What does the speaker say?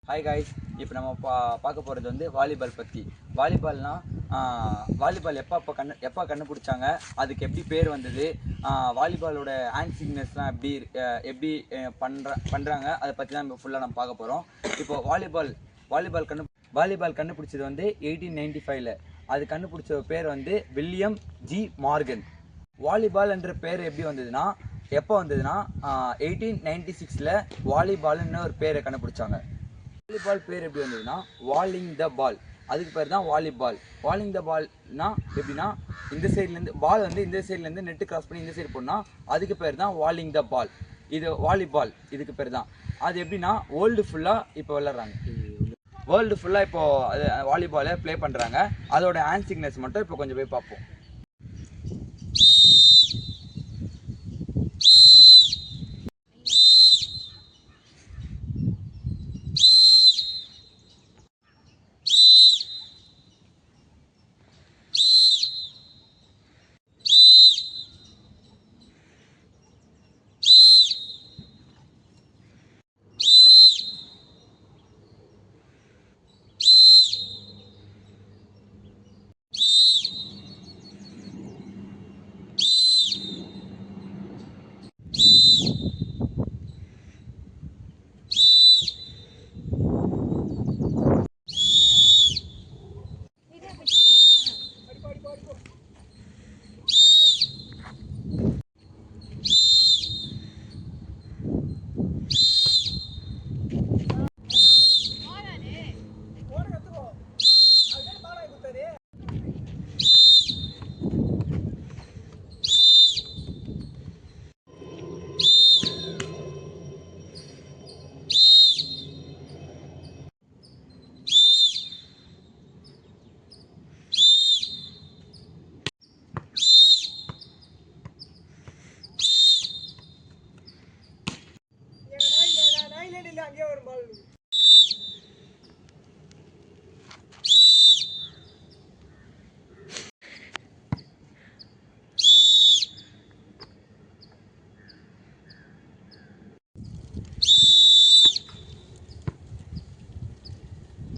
Hi guys, இப்போ நம்ம பார்க்க போகிறது வந்து வாலிபால் பற்றி. வாலிபால் எப்போ கண்டுபிடிச்சாங்க, அதுக்கு எப்படி பேர் வந்தது, வாலிபாலோட ஹேண்ட் சிக்னஸ்லாம் எப்படி பண்ணுறாங்க, அதை பற்றி தான் இப்போ ஃபுல்லாக நம்ம பார்க்க போகிறோம். இப்போ வாலிபால் கண்டுபிடிச்சது வந்து 1895ல். அது கண்டுபிடிச்ச பேர் வந்து வில்லியம் ஜி மார்கன். வாலிபால் என்ற பேர் எப்படி வந்ததுன்னா, எப்போ வந்ததுன்னா 1896ல் வாலிபால்னு ஒரு பேரை கண்டுபிடிச்சாங்க. வாலிபால் பேர் எப்படி வந்ததுன்னா வாலிங் த பால், அதுக்கு பேர் தான் வாலிபால். வாலிங் த பால்னா எப்படின்னா, இந்த சைட்லேருந்து பால் வந்து இந்த சைட்லேருந்து நெட்டு கிராஸ் பண்ணி இந்த சைடு போனால் அதுக்கு பேர் தான் வாலிங் த பால். இது வாலிபால், இதுக்கு பேர் தான். அது எப்படின்னா வேர்ல்டு ஃபுல்லாக இப்போ விளாட்றாங்க. வேர்ல்டு ஃபுல்லாக இப்போது வாலிபாலை ப்ளே பண்ணுறாங்க. அதோட ஹேண்ட் சிக்னஸ் மட்டும் இப்போ கொஞ்சம் போய் பார்ப்போம்.